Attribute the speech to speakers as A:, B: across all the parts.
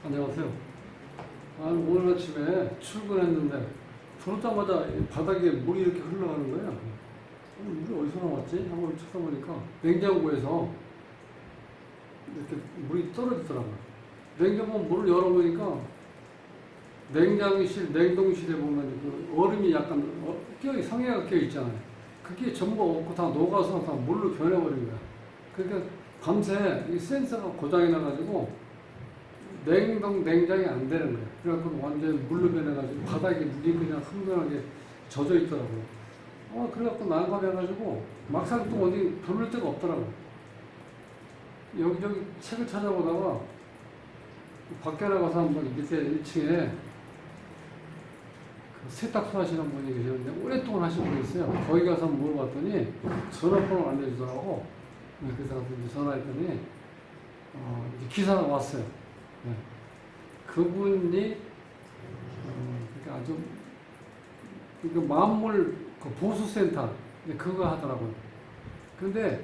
A: 안녕하세요. 오늘 아침에 출근했는데 들어오자마자 바닥에 물이 이렇게 흘러가는 거예요. 물이 어디서 나왔지? 한번 찾아보니까 냉장고에서 이렇게 물이 떨어지더라고요. 냉장고 문을 열어보니까 냉장실, 냉동실에 보면 그 얼음이 약간 성에가 껴 있잖아요. 그게 전부 없고 다 녹아서 다 물로 변해버린 거야. 그러니까 밤새 이 센서가 고장이 나가지고 냉장이 안 되는 거예요. 그래갖고 완전 물로 변해가지고 바닥에 물이 그냥 흥건하게 젖어 있더라고요. 그래갖고 난감해가지고 막상 또 어디 돌릴 데가 없더라고요. 여기저기 책을 찾아보다가 밖에 나가서 한번 밑에 1층에 그 세탁소 하시는 분이 계셨는데 오랫동안 하신 분이 있어요. 거기 가서 물어봤더니 전화번호를 알려주더라고. 그래서 이제 전화했더니 이제 기사가 왔어요. 네. 그분이 그러니까 아주 그 만물 그 보수센터 그거 하더라고요. 근데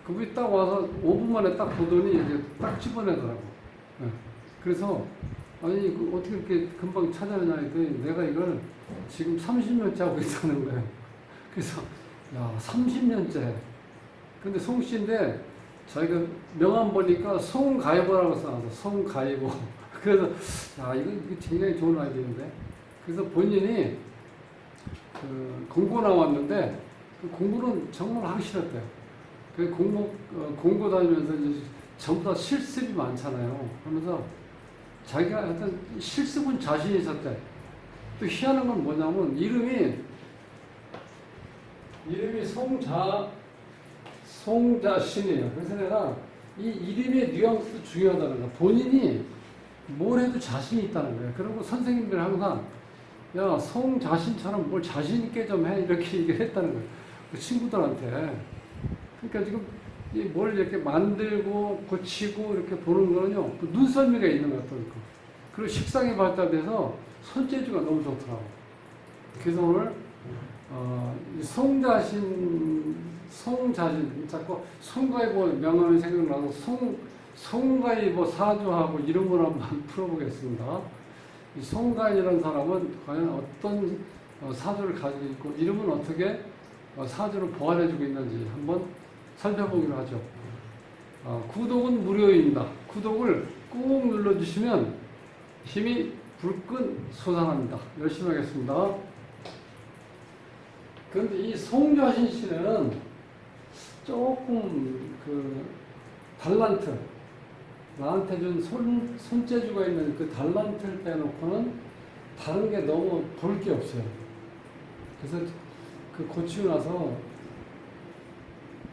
A: 그분이 딱 와서 5분 만에 딱 보더니 이제 딱 집어내더라고. 네. 그래서 아니 그 어떻게 이렇게 금방 찾아내냐 했더니 내가 이걸 지금 30년째 하고 있다는 거예요. 그래서 야 30년째. 근데 송씨인데 자기가 명함 보니까 송가이보라고 써놨어. 송가이보. 그래서 이거 굉장히 좋은 아이디어인데. 그래서 본인이 그 공고 나왔는데 그 공부는 정말 하기 싫었대요. 그 공고 다니면서 이제 전부 다 실습이 많잖아요. 그러면서 자기가 하여튼 실습은 자신 있었대. 또 희한한 건 뭐냐면 이름이 송자신이에요. 그래서 내가 이 이름의 뉘앙스도 중요하다는 거야. 본인이 뭘 해도 자신이 있다는 거예요. 그리고 선생님들은 항상 야 송자신처럼 뭘 자신 있게 좀 해 이렇게 얘기를 했다는 거예요. 그 친구들한테. 그러니까 지금 뭘 이렇게 만들고 고치고 이렇게 보는 거는요. 그 눈썰미가 있는 것 같아요. 그리고 식상이 발달돼서 손재주가 너무 좋더라고요. 그래서 오늘 송자신, 자꾸 송가이보 명함이 생각나서 송가이보 사주하고 이름을 한번 풀어보겠습니다. 이 송가인이라는 사람은 과연 어떤 사주를 가지고 있고 이름은 어떻게 사주를 보완해주고 있는지 한번 살펴보기로 하죠. 구독은 무료입니다. 구독을 꾹 눌러주시면 힘이 불끈 솟아납니다. 열심히 하겠습니다. 그런데 이 송자신 씨는 조금 그 달란트, 나한테 준 손재주가 있는 그 달란트를 빼놓고는 다른 게 너무 볼 게 없어요. 그래서 그 고치고 나서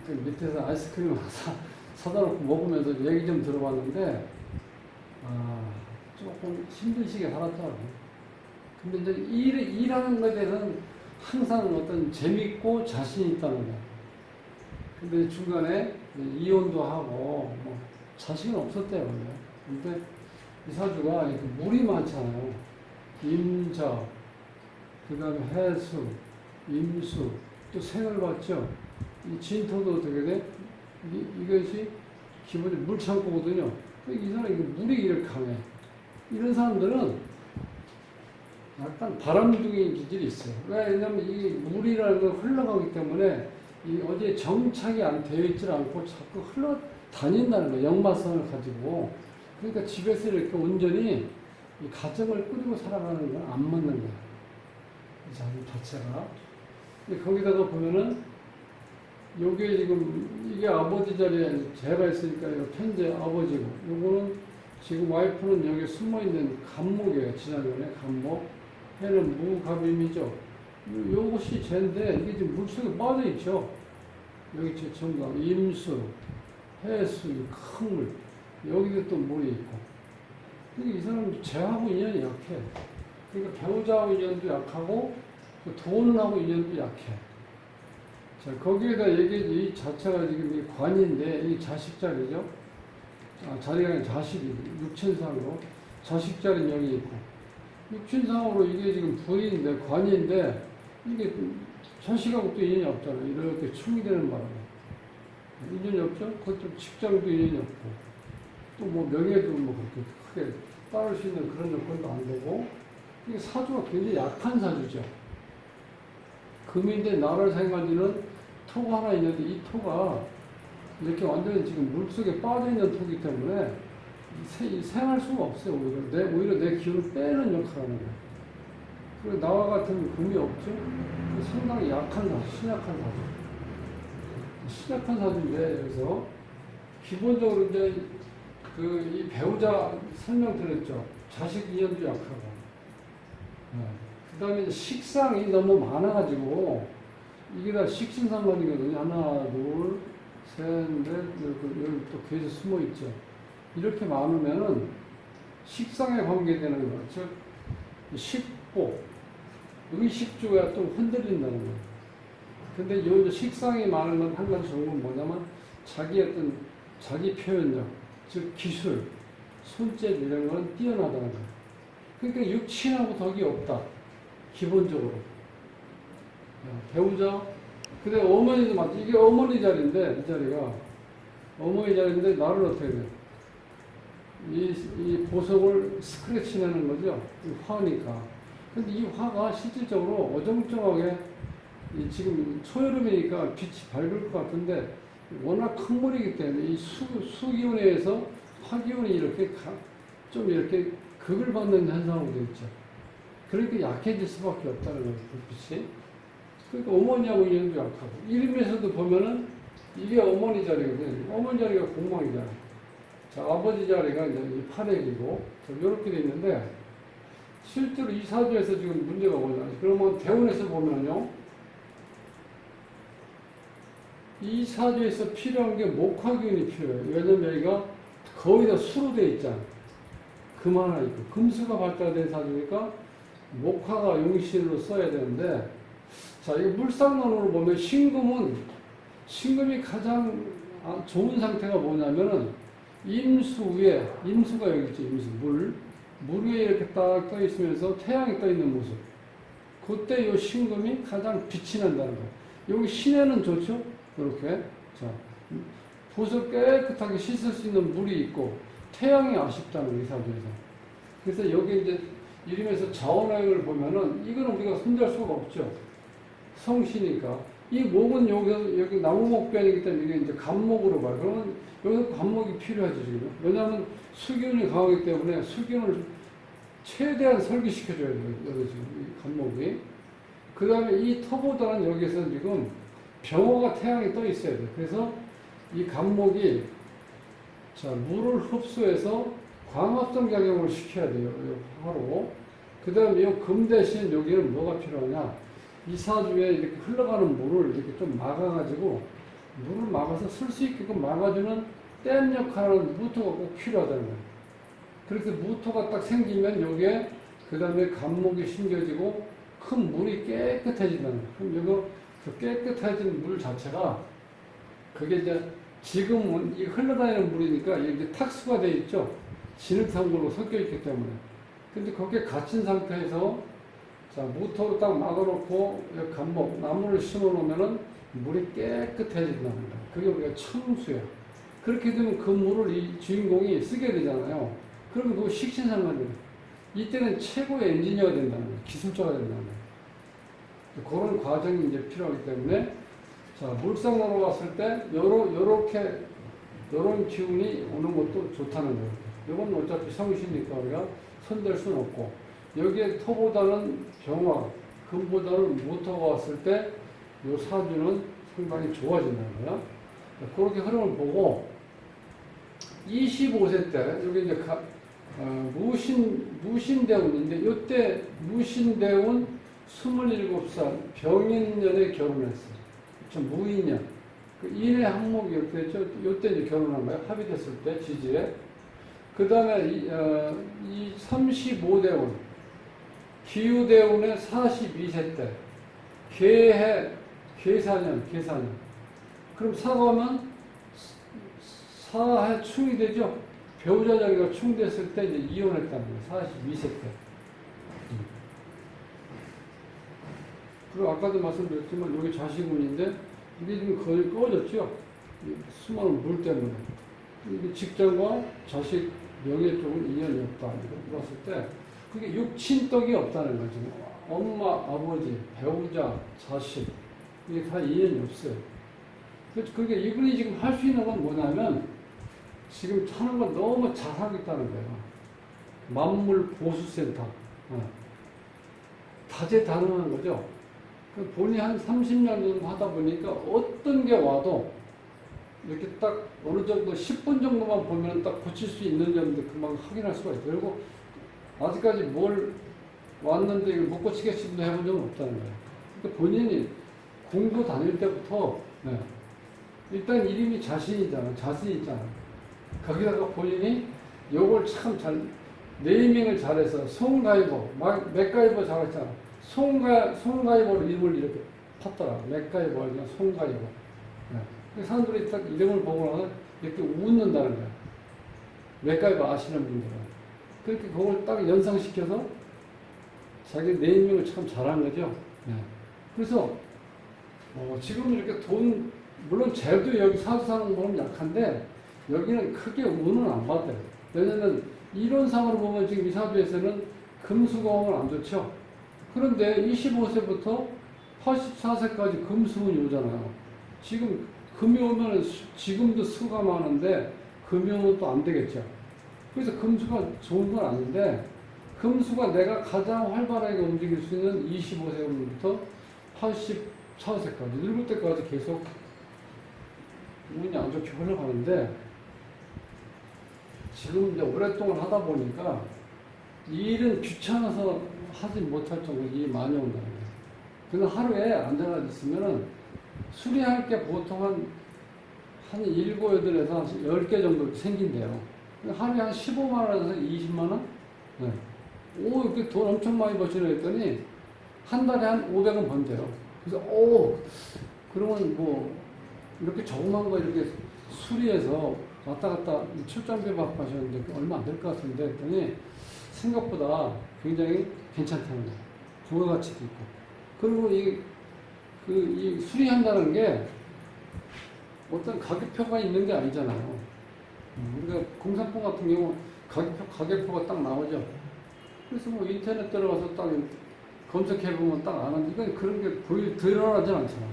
A: 그 밑에서 아이스크림 하나 사다 놓고 먹으면서 얘기 좀 들어봤는데, 조금 힘드시게 살았더라고요. 근데 이제 일하는 것에 대해서는 항상 어떤 재밌고 자신이 있다는 거예요. 근데 중간에 이혼도 하고, 자신은 없었대요, 원래. 근데 이 사주가 이렇게 물이 많잖아요. 임자, 그 다음에 해수, 임수, 또 생을 봤죠. 이 진토도 어떻게 돼? 이것이 기본적으로 물창고거든요. 이 사람이 물이 이렇게 강해. 이런 사람들은 약간 바람둥이 기질이 있어요. 왜냐면 이 물이라는 건 흘러가기 때문에 이 어디에 정착이 안 되어 있질 않고 자꾸 흘러다닌다는 거예요. 역마성을 가지고. 그러니까 집에서 이렇게 온전히 이 가정을 꾸리고 살아가는 건 안 맞는 거예요. 이 자기 자체가. 거기다가 보면은 요게 지금 이게 아버지 자리에 제가 있으니까 이거 편제 아버지고 요거는 지금 와이프는 여기 숨어있는 간목이에요. 지난번에 간목. 해는 무갑임이죠. 요것이 쟤인데 이게 지금 물속에 빠져있죠. 여기 제 정강, 임수, 해수, 큰 물. 여기도 또 물이 있고. 근데 이 사람은 쟤하고 인연이 약해. 그러니까 배우자하고 인연도 약하고 또 돈하고 인연도 약해. 자, 거기에다 이 자체가 지금 이 관인데 이 자식 자리죠. 자리가 아니라 자식이 육친상으로 자식 자리는 여기 있고 육친상으로 이게 지금 부인인데 관인데 이게 자식하고 또 인연이 없잖아요. 이렇게 충이 되는 바람에 인연이 없죠. 그것도 직장도 인연이 없고 또 뭐 명예도 뭐 그렇게 크게 따를 수 있는 그런 여건도 안 되고, 이게 사주가 굉장히 약한 사주죠. 금인데 나를 생각하는 토가 하나 있는데 이 토가 이렇게 완전히 지금 물속에 빠져있는 토기 때문에 생할 수가 없어요. 오히려 내 기운을 빼는 역할을 하는 거예요. 그리고 나와 같은 금이 없죠? 상당히 약한 사주, 신약한 사주. 신약한 사주인데, 여기서 기본적으로 이제 이 배우자 설명드렸죠. 자식 인연도 약하고. 그 다음에 식상이 너무 많아가지고, 이게 다 식신상관이거든요. 하나, 둘, 셋, 넷, 여기 또 계속 숨어 있죠. 이렇게 많으면은 식상에 관계되는 거, 즉, 식보, 의식주가 좀 흔들린다는 거예요. 근데 요 식상이 많은 건 한 가지 좋은 건 뭐냐면, 자기 표현력, 즉, 기술, 손재 이런 건 뛰어나다는 거예요. 그러니까 육친하고 덕이 없다. 기본적으로. 배우자, 근데 어머니도 맞지. 이게 어머니 자리인데, 이 자리가. 어머니 자리인데, 나를 어떻게 해? 이 보석을 스크래치 내는 거죠. 이 화니까. 근데 이 화가 실질적으로 어정쩡하게, 지금 초여름이니까 빛이 밝을 것 같은데, 워낙 큰 물이기 때문에 이 수기운에 의해서 화기운이 이렇게 좀 이렇게 극을 받는 현상으로 되어 있죠. 그러니까 약해질 수밖에 없다는 거예요, 불빛이. 그러니까 어머니하고 인연도 약하고. 이름에서도 보면은 이게 어머니 자리거든요. 어머니 자리가 공망이잖아요. 자, 아버지 자리가 이제 팔액이고, 이렇게 돼 있는데, 실제로 이 사주에서 지금 문제가 뭐냐. 그러면 대운에서 보면요. 이 사주에서 필요한 게 목화기운이 필요해요. 왜냐면 여기가 거의 다 수로 되어 있잖아요. 금 하나 있고. 금수가 발달된 사주니까 목화가 용신으로 써야 되는데, 자, 이거 물상론으로 보면 신금이 가장 좋은 상태가 뭐냐면은 임수 위에, 임수가 여기 있죠, 임수. 물 위에 이렇게 딱 떠 있으면서 태양이 떠 있는 모습. 그때 요 신금이 가장 빛이 난다는 거예요. 여기 신에는 좋죠? 이렇게. 자, 보석 깨끗하게 씻을 수 있는 물이 있고, 태양이 아쉽다는 이 사주에서. 그래서 여기 이제 이름에서 자원화역을 보면은 이거는 우리가 손댈 수가 없죠. 성씨니까. 이 목은 여기 나무목변이기 때문에 이게 이제 간목으로 봐요. 그러면 여기서 간목이 필요하죠, 지금. 왜냐하면 수기운이 강하기 때문에 수기운을 최대한 설계시켜줘야 돼요, 여기 지금 이 간목이. 그 다음에 이 터보다는 여기서 지금 병호가 태양이 떠 있어야 돼요. 그래서 이 간목이 자, 물을 흡수해서 광합성 작용을 시켜야 돼요, 화로. 그 다음에 이 금 대신 여기는 뭐가 필요하냐. 이 사주에 이렇게 흘러가는 물을 이렇게 좀 막아가지고, 물을 막아서 쓸 수 있게끔 막아주는 댐 역할은 무토가 꼭 필요하다는 거예요. 그래서 무토가 딱 생기면 여기에 그 다음에 간목이 심겨지고 큰 물이 깨끗해진다는 거예요. 그럼 이거 그 깨끗해진 물 자체가 그게 이제 지금은 이 흘러다니는 물이니까 이게 탁수가 되어 있죠. 진흙탕물로 섞여 있기 때문에. 근데 거기에 갇힌 상태에서 자, 무토로 딱 막아놓고 간목, 나무를 심어 놓으면은 물이 깨끗해진다는 거예요. 그게 우리가 청수예요. 그렇게 되면 그 물을 이 주인공이 쓰게 되잖아요. 그러면 그거 식신상관이에요. 이때는 최고의 엔지니어가 된다는 거예요. 기술자가 된다는 거예요. 그런 과정이 이제 필요하기 때문에 자, 물상으로 갔을 때 요런 기운이 오는 것도 좋다는 거예요. 이건 어차피 성신이니까 우리가 손댈 수는 없고, 여기에 토보다는 병화, 금보다는 무토가 왔을 때 요 사주는 상당히 좋아진다는 거야. 그렇게 흐름을 보고 25세 때 여기 이제 무신대운인데 요때 무신대운 27살 병인년에 결혼했어요. 무인년. 그 인의 항목이 이렇게 됐죠. 요때 이제 결혼한 거예요. 합의됐을 때 지지에. 그 다음에 이 35대운 기유대운의 42세 때 계사년. 그럼 사가면 사해 충이 되죠. 배우자 자리가 충됐을 때 이제 이혼했다는 거예요. 42세 때. 그리고 아까도 말씀드렸지만 여기 자식운인데 이게 지금 거의 꺼졌죠. 수많은 물 때문에. 이게 직장과 자식 명예 쪽은 인연이 없다. 이렇게 봤을 때 그게 육친떡이 없다는 거죠. 엄마, 아버지, 배우자, 자식 이게 다 인연이 없어요. 그러니까 이분이 지금 할 수 있는 건 뭐냐면 지금 하는 건 너무 잘하고 있다는 거예요. 만물 보수센터. 다재다능한 거죠. 본인이 한 30년 정도 하다 보니까 어떤 게 와도 이렇게 딱 어느 정도 10분 정도만 보면 딱 고칠 수 있는 점도 금방 확인할 수가 있어요. 그리고 아직까지 뭘 왔는데 이걸 못 고치겠습니다 해본 적은 없다는 거예요. 그러니까 본인이 공부 다닐 때부터 일단 이름이 자신이잖아. 자신 있잖아. 거기다가 본인이 요걸 참 잘 네이밍을 잘해서 송가이버, 맥가이버 잘했잖아. 송가이버로 이름을 이렇게 팠더라. 맥가이버 아니라 송가이버. 사람들이 딱 이름을 보고 나서 이렇게 웃는다는 거야. 맥가이버 아시는 분들은. 그렇게 그걸 딱 연상시켜서 자기 네이밍을 참 잘한 거죠. 그래서 지금 이렇게 돈, 물론 쟤도 여기 사주 사는 보면 약한데 여기는 크게 운은 안 받아요. 왜냐면 이론상으로 보면 지금 이 사주에서는 금수공은 안 좋죠. 그런데 25세부터 84세까지 금수운이 오잖아요. 지금 금이 오면 지금도 수가 많은데 금이 오면 또 안 되겠죠. 그래서 금수가 좋은 건 아닌데 금수가 내가 가장 활발하게 움직일 수 있는 25세부터 84세까지 늙을 때까지 계속 운이 안 좋게 흘러가는데 지금 이제 오랫동안 하다 보니까 이 일은 귀찮아서 하지 못할 정도로 일이 많이 온다는 거예요. 그래서 하루에 앉아가지고 있으면은 수리할 게 보통 한 7, 8에서 10개 정도 생긴대요. 하루에 한 15만원에서 20만원? 네. 오, 이렇게 돈 엄청 많이 버시네 했더니 한 달에 한 500원 번대요. 그래서, 그러면 뭐, 이렇게 조그만 거 이렇게 수리해서 왔다 갔다 출장비 받고 하셨는데 얼마 안 될 것 같은데 했더니 생각보다 굉장히 괜찮다는 거예요. 부가가치도 있고. 그리고 이 수리한다는 게 어떤 가격표가 있는 게 아니잖아요. 우리가 공산품 같은 경우 가격표가 딱 나오죠. 그래서 뭐 인터넷 들어가서 딱 검색해보면 딱 아는데 이건 그런 게 드러나진 않잖아요.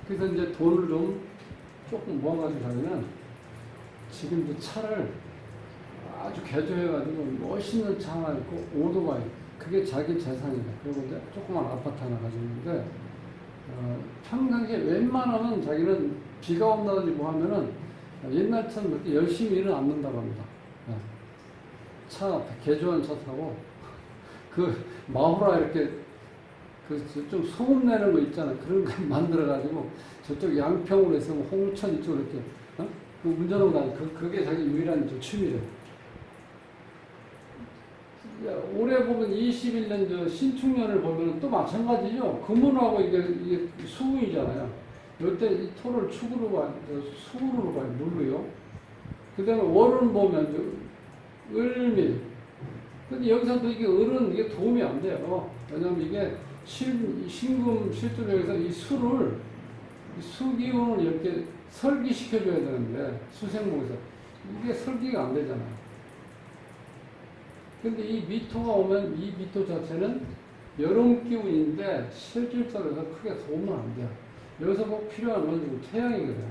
A: 그래서 이제 돈을 조금 모아가지고 자기는 지금 이 차를 아주 개조해가지고 멋있는 차 하나 있고 오토바이 그게 자기 재산이다. 그리고 이제 조그만 아파트 하나 가지고 있는데 평상시에 웬만하면 자기는 비가 온다든지 뭐 하면은 옛날처럼 그렇게 열심히 일은 않는다고 합니다. 차 개조한 차 타고 그 마후라 이렇게 좀 소음 내는 거 있잖아. 그런 거 만들어가지고 저쪽 양평으로 해서 홍천 이쪽으로 이렇게 그 운전하고 다니. 그게 자기 유일한 취미래요. 올해 보면 21년 저 신축년을 보면 또 마찬가지죠. 금운하고 이게 수운이잖아요. 이때 이 토를 축으로 봐요. 수으로 봐요. 물로요. 그 다음에 월은 보면 을밀. 근데 여기서도 이게 을은 이게 도움이 안 돼요. 왜냐면 이게 신금 실조력에서 이 수기운을 이렇게 설기시켜줘야 되는데, 수생목에서. 이게 설기가 안 되잖아요. 근데 이 미토가 오면 이 미토 자체는 여름 기운인데 실질적으로 크게 도움은 안 돼요. 여기서 꼭 필요한 건 태양이거든요.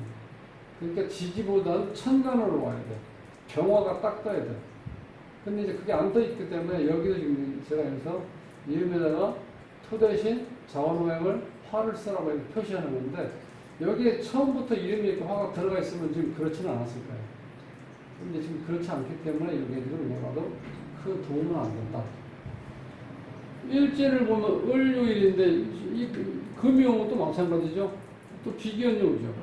A: 그러니까 지지보다는 천간으로 와야 돼. 병화가 딱 떠야 돼. 근데 이제 그게 안 떠 있기 때문에 여기도 지금 제가 여기서 이름에다가 토 대신 자원호행을 화를 쓰라고 이렇게 표시하는 건데 여기에 처음부터 이름이 이렇게 화가 들어가 있으면 지금 그렇지는 않았을 거예요. 근데 지금 그렇지 않기 때문에 여기에도 뭐라도 큰 도움은 안 된다. 일제를 보면 을요일인데 이 금이 오면 또 마찬가지죠. 또 비견이 오죠.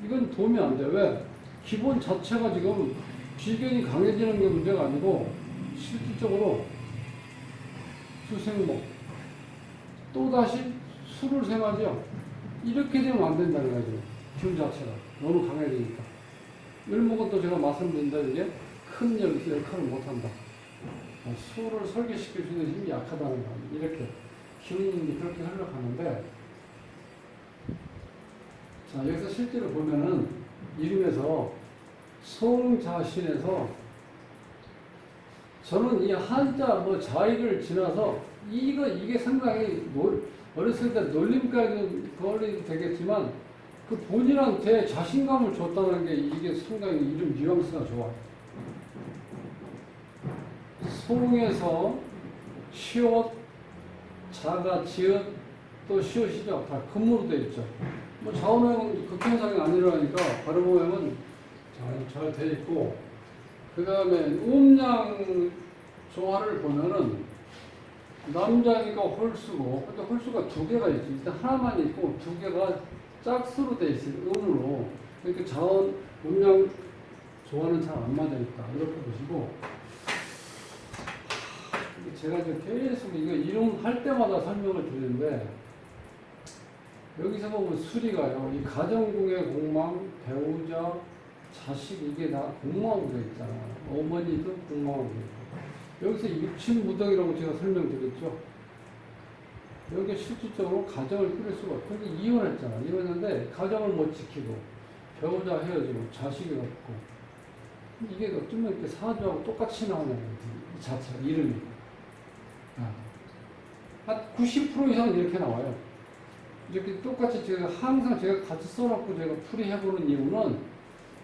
A: 이건 도움이 안 돼. 왜? 기본 자체가 지금 비견이 강해지는 게 문제가 아니고 실질적으로 수생목 또다시 수를 생하죠. 이렇게 되면 안 된다는 거죠. 기운 자체가 너무 강해지니까. 을목은 또 제가 말씀드린다 이게 큰 여기서 역할을 못한다. 수를 설계시킬 수 있는 힘이 약하다는 거 이렇게 기운이 그렇게 흘러가는데 자 여기서 실제로 보면은 이름에서 송자신에서 저는 이 한자 뭐 자의를 지나서 이게 상당히 어렸을 때 놀림까지 걸리도 되겠지만 그 본인한테 자신감을 줬다는 게 이게 상당히 이름 뉘앙스가 좋아요. 송에서 시옷, 자가 지읒, 또 시옷이죠. 다 금으로 되어 있죠. 뭐 자원형은 극현상이 아니라니까 발음오형은 잘 되어 있고, 그 다음에 음양 조화를 보면은 남자니까 홀수고, 근데 홀수가 두 개가 있지. 일단 하나만 있고 두 개가 짝수로 되어 있어요. 음으로. 그러니까 자원, 음양 조화는 잘 안 맞아 있다. 이렇게 보시고. 제가 이제 계속 이거 이름 할 때마다 설명을 드리는데, 여기서 보면 수리가요. 이 가정궁의 공망, 배우자, 자식 이게 다 공망으로 되어 있잖아. 어머니도 공망으로 되어 있고. 여기서 육친무덕이라고 제가 설명드렸죠. 여기 실질적으로 가정을 꾸릴 수가 없고, 그러니까 이혼했잖아. 이혼했는데 가정을 못 지키고, 배우자 헤어지고, 자식이 없고. 이게 어쩌면 이렇게 사주하고 똑같이 나오는 거지. 이 자체가, 이름이. 한 90% 이상 이렇게 나와요. 이렇게 똑같이 항상 제가 같이 써놓고 제가 풀이해보는 이유는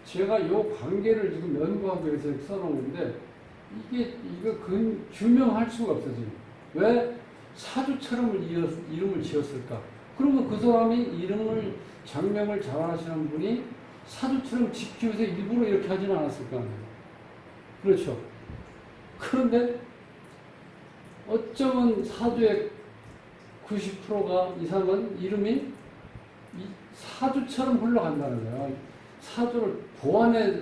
A: 제가 요 관계를 지금 연구하기 위해서 이렇게 써놓은 건데 이거 규명할 수가 없어 지금. 왜 사주처럼 이름을 지었을까? 그러면 그 사람이 장명을 잘하시는 분이 사주처럼 짓기 위해서 일부러 이렇게 하지는 않았을 거 아니에요. 그렇죠. 그런데 어쩌면 사주의 90%가 이상은 이름이 사주처럼 흘러간다는 거예요. 사주를 보완해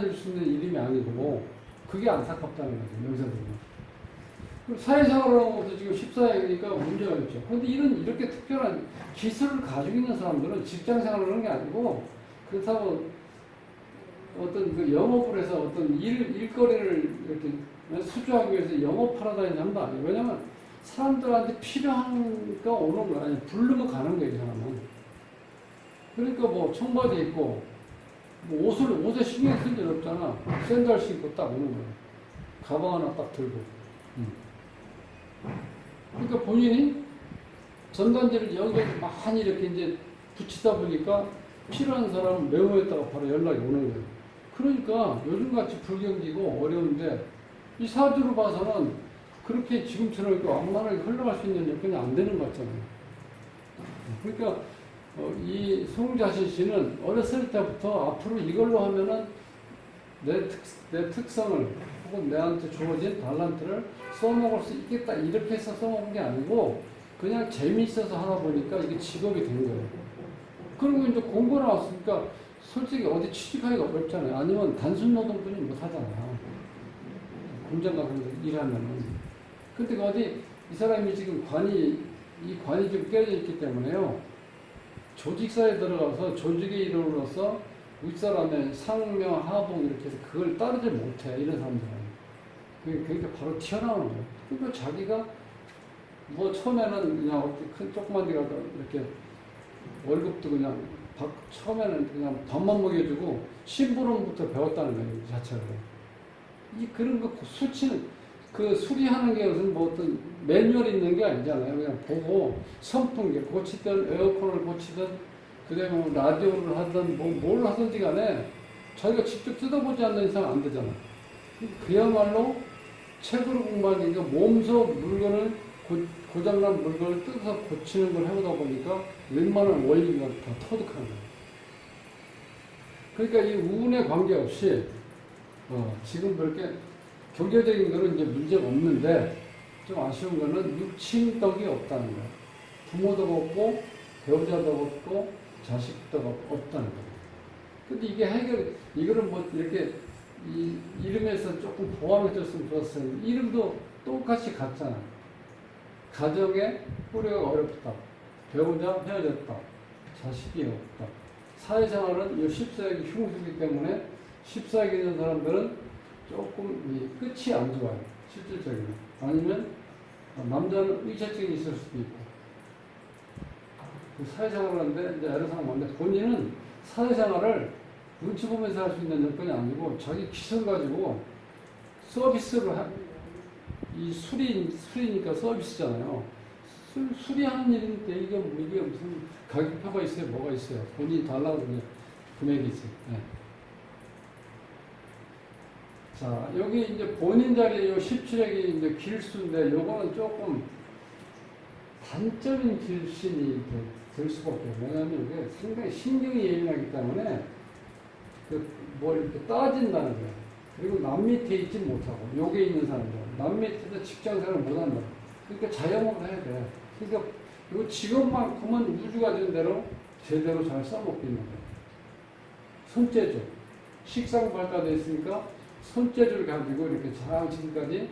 A: 줄 수 있는 이름이 아니고, 그게 안타깝다는 거죠, 여기서 보면. 사회생활을 하는 것도 지금 14회니까 문제가 있죠. 그런데 이렇게 특별한 기술을 가지고 있는 사람들은 직장 생활을 하는 게 아니고, 그렇다고 어떤 그 영업을 해서 어떤 일거리를 이렇게 수주하기 위해서 영업하러 다닌다. 왜냐면 사람들한테 필요한가 오는 거 아니 부르면 가는 거예요, 이 사람은. 그러니까 뭐 청바지 입고 뭐 옷에 신경 쓸 일 없잖아. 샌들 신고 딱 오는 거예요. 가방 하나 딱 들고. 그러니까 본인이 전단지를 여기저기 많이 이렇게 이제 붙이다 보니까 필요한 사람은 메모했다가 바로 연락이 오는 거예요. 그러니까 요즘같이 불경기고 어려운데 이 사주로 봐서는 그렇게 지금처럼 이렇게 완만하게 흘러갈 수 있는 여건이 안 되는 것 같잖아요. 그러니까 이 송자신 씨는 어렸을 때부터 앞으로 이걸로 하면은 내 특성을 혹은 내한테 주어진 달란트를 써먹을 수 있겠다 이렇게 해서 써먹은 게 아니고 그냥 재미있어서 하다 보니까 이게 직업이 된 거예요. 그리고 이제 공부 나왔으니까 솔직히 어디 취직하기가 어렵잖아요. 아니면 단순 노동꾼이 못 하잖아요. 공장 가서 일하면은. 근데 어디 이 사람이 지금 관이 좀 깨져 있기 때문에요. 조직사에 들어가서 조직의 이름으로서 윗사람의 상명, 하복 이렇게 해서 그걸 따르지 못해. 이런 사람들은. 그러니까 바로 튀어나오는 거예요. 그러니까 자기가 뭐 처음에는 그냥 큰 조그만 데 가서 이렇게 월급도 그냥 처음에는 그냥 밥만 먹여주고 심부름부터 배웠다는 거예요. 이 자체로. 그런 거 그 수리하는 게 무슨 뭐 어떤 매뉴얼이 있는 게 아니잖아요. 그냥 보고 선풍기 고치든 에어컨을 고치든 그다음에 뭐 라디오를 하든 뭘 하든지 간에 자기가 직접 뜯어보지 않는 이상 안 되잖아. 그야말로 책으로 공부하니까 몸소 물건을 고장난 물건을 뜯어서 고치는 걸 해보다 보니까 웬만한 원리가 다 터득하는 거예요. 그러니까 이 운에 관계없이 지금 그렇게 경제적인 거는 이제 문제가 없는데 좀 아쉬운 거는 육친덕이 없다는 거예요. 부모도 없고 배우자도 없고 자식도 없다는 거예요. 근데 이게 이거를 뭐 이렇게 이 이름에서 조금 보완을 줬으면 좋았어요. 이름도 똑같이 같잖아. 가정에 뿌리가 어렵다. 배우자 헤어졌다. 자식이 없다. 사회생활은 이 14세기 흉수이기 때문에 14세기 있는 사람들은 조금 끝이 안 좋아요. 실질적으로. 아니면 남자는 의처증이 있을 수도 있고. 그 사회생활을 하는데 이제 애로사항 많은데 본인은 사회생활을 눈치 보면서 할 수 있는 여건이 아니고 자기 기술 가지고 서비스를 이 수리니까 서비스잖아요. 수리하는 일인데 이게 무슨 가격표가 있어요? 뭐가 있어요? 본인이 달라고 그러면 금액이지. 네. 자, 여기 이제 본인 자리에 요 17액이 이제 길수인데 요거는 조금 단점인 길신이 될 수밖에 없어요. 왜냐하면 이게 상당히 신경이 예민하기 때문에 뭘 이렇게 따진다는 거예요. 그리고 남 밑에 있지 못하고, 요게 있는 사람들, 남 밑에서 직장 생활을 못 한다. 그러니까 자영업을 해야 돼. 그러니까 요 직업만큼은 우주가 된 대로 제대로 잘 써먹고 있는 거예요. 손재주. 식상 발달되어 있으니까 손재주를 가지고 이렇게 잘 지금까지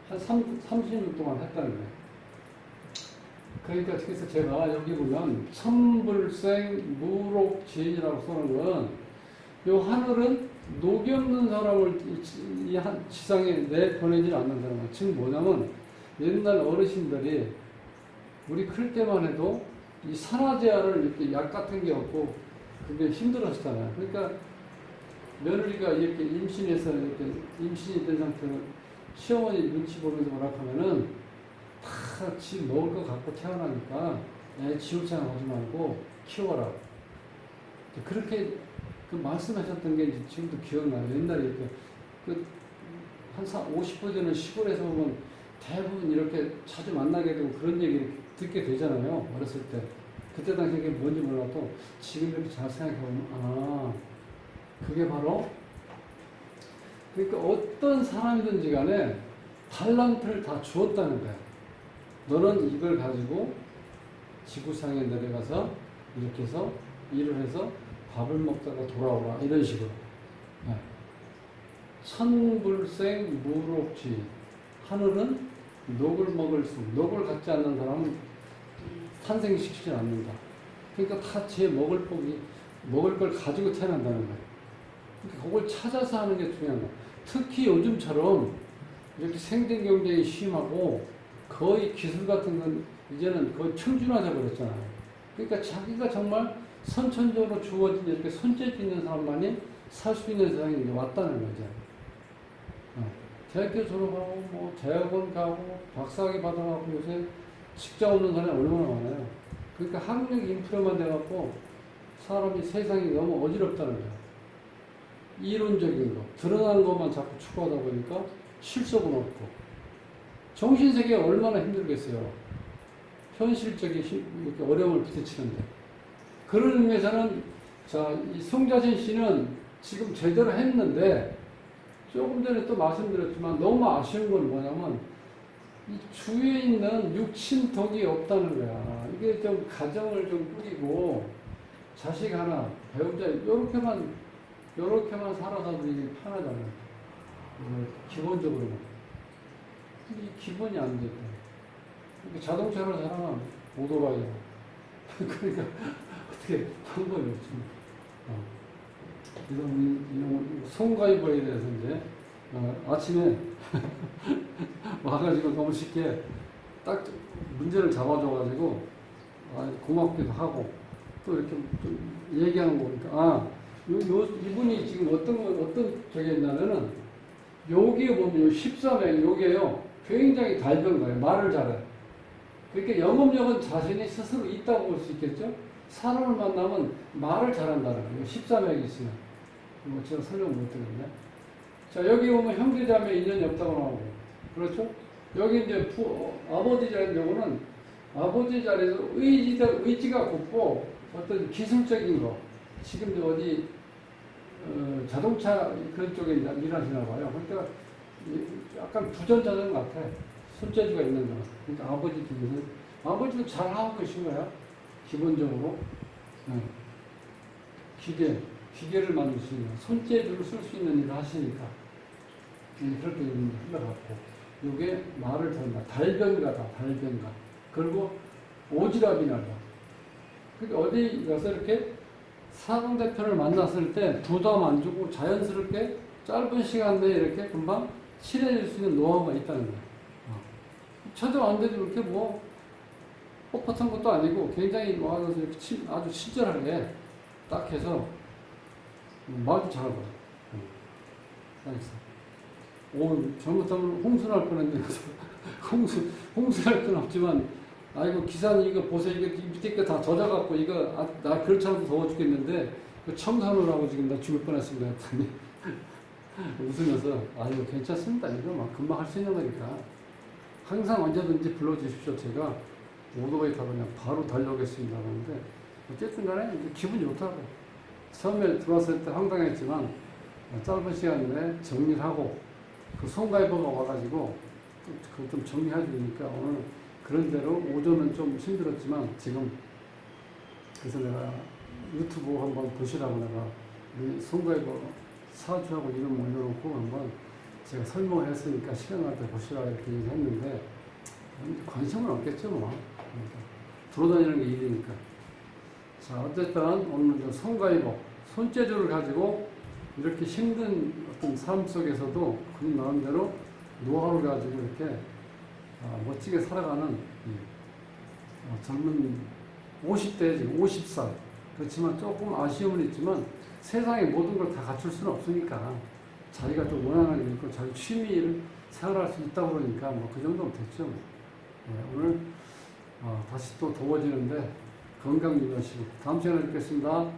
A: 한 30년 동안 했다는 거예요. 그러니까 그래서 제가 여기 보면 천불생 무록지인이라고 써놓은 건 요 하늘은 녹이 없는 사람을 이 지상에 내보내지 않는 사람. 즉 뭐냐면 옛날 어르신들이 우리 클 때만 해도 이 산화제한을 이렇게 약 같은 게 없고 그게 힘들었잖아요. 그러니까 며느리가 이렇게 임신해서 이렇게 임신이 된 상태로 시어머니 눈치 보면서 뭐라 하면은 다 지 먹을 거 갖고 태어나니까 애 지우창 하지 말고 키워라. 그렇게 그 말씀하셨던 게 지금도 기억나요. 옛날에 이렇게 한 50년 전에 시골에서 보면 대부분 이렇게 자주 만나게 되고 그런 얘기를 듣게 되잖아요. 어렸을 때. 그때 당시에 그게 뭔지 몰라도 지금 이렇게 잘 생각해보면, 아, 그게 바로, 그러니까 어떤 사람이든지 간에 달란트를 다 주었다는 거야. 너는 이걸 가지고 지구상에 내려가서 이렇게 해서 일을 해서 밥을 먹다가 돌아오라. 이런 식으로. 네. 천불생 무록지. 하늘은 녹을 먹을 수, 녹을 갖지 않는 사람은 탄생시키지 않는다. 그러니까 다 제 먹을 걸 가지고 태어난다는 거예요. 그러니까 그걸 찾아서 하는 게 중요한 거예요. 특히 요즘처럼 이렇게 생존 경쟁이 심하고 거의 기술 같은 건 이제는 거의 평준화돼 버렸잖아요. 그러니까 자기가 정말 선천적으로 주어진 이렇게 손재주 있는 사람만이 살 수 있는 세상이 이제 왔다는 거죠. 대학교 졸업하고 뭐 대학원 가고 박사학위 받아가고 요새 직장 없는 사람이 얼마나 많아요. 그러니까 학력 인프레만 돼갖고 사람이 세상이 너무 어지럽다는 거예요. 이론적인 거, 드러나는 것만 자꾸 추구하다 보니까 실속은 없고 정신세계가 얼마나 힘들겠어요. 현실적인 이렇게 어려움을 부딪히는데. 그런 의미에서는 자, 이 송자신 씨는 지금 제대로 했는데 조금 전에 또 말씀드렸지만 너무 아쉬운 건 뭐냐면 이 주위에 있는 육친덕이 없다는 거야. 이게 좀 가정을 좀 꾸리고 자식 하나, 배우자 요렇게만 살아가도 이게 편하잖아요. 기본적으로. 근데 이 기본이 안 돼. 자동차를 사랑하면 오토바이야. 그러니까 어떻게 방법이 없습니다. 이런 송가이버에 대해서 이제 아침에 와가지고 너무 쉽게 딱 문제를 잡아줘가지고 고맙기도 하고 또 이렇게 좀 얘기하는 거 보니까 이분이 지금 어떤 저게 있냐면은 여기에 보면 13회 요게요 굉장히 달변가요. 말을 잘해요. 그러니까 영업력은 자신이 스스로 있다고 볼 수 있겠죠. 사람을 만나면 말을 잘한다는 거예요. 13액이 있으면. 뭐 제가 설명 못 드렸네. 자, 여기 보면 형제자매 인연이 없다고 나오고. 그렇죠? 여기 이제 아버지 자리 경우는 아버지 자리에서 의지가 곱고 어떤 기술적인 거. 지금 이제 어디, 자동차 그런 쪽에 일하시나 봐요. 그러니까 약간 부전자전 같아. 손재주가 있는 거. 그러니까 아버지도 잘하고 계신 거야. 기본적으로 기계를 만들 수 있는 손재주를 쓸 수 있는 일을 하시니까 그렇게 흘러갔고 이게 말을 듣는다. 달변가다. 달변가. 그리고 오지랖이 나다. 그러니까 어디 가서 이렇게 상대편을 만났을 때 부담 안 주고 자연스럽게 짧은 시간 내에 이렇게 금방 친해질 수 있는 노하우가 있다는 거예요. 쳐도 안 되지 이렇게 뭐 뻣뻣한 것도 아니고 굉장히 와서 아주 친절하게 딱 해서 말도 잘하더라. 사실상. 오, 잘못하면 홍수날 뻔했는데, 홍수날 건 없지만, 아이고, 기사님 이거 보세요. 이거 밑에 거 다 젖어갖고, 이거, 나 그렇잖아도 더워 죽겠는데, 그 청산호라고 지금 나 죽을 뻔했습니다. 했더니, 웃으면서, 아이고, 괜찮습니다. 이거 막 금방 할 수 있는 거니까. 항상 언제든지 불러주십시오. 제가 오토바이 타고 그냥 바로 달려오겠습니다. 하는데, 어쨌든 간에 기분이 좋더라고요. 처음에 들어왔을 때 황당했지만, 짧은 시간 내에 정리를 하고, 그 송가이버가 와가지고, 그걸 좀 정리해 주니까 오늘 그런 대로 오전은 좀 힘들었지만 지금 그래서 내가 유튜브 한번 보시라고 내가 우리 송가이버 사주하고 이름 올려놓고 한번 제가 설명을 했으니까 시간 날 때 보시라고 이렇게 얘기했는데 관심은 없겠죠 뭐. 돌아다니는 게 일이니까. 자, 어쨌든 오늘 송가이버 손재주를 가지고 이렇게 힘든 어떤 삶 속에서도 그 나름대로 노하우를 가지고 이렇게 멋지게 살아가는 젊은 50대, 지금 50살. 그렇지만 조금 아쉬움은 있지만 세상에 모든 걸 다 갖출 수는 없으니까 자기가 좀 원하는 게 있고 자기 취미를 생활할 수 있다고 그러니까 뭐 그 정도면 됐죠. 오늘 다시 또 더워지는데 건강 유의하시고 다음 시간에 뵙겠습니다.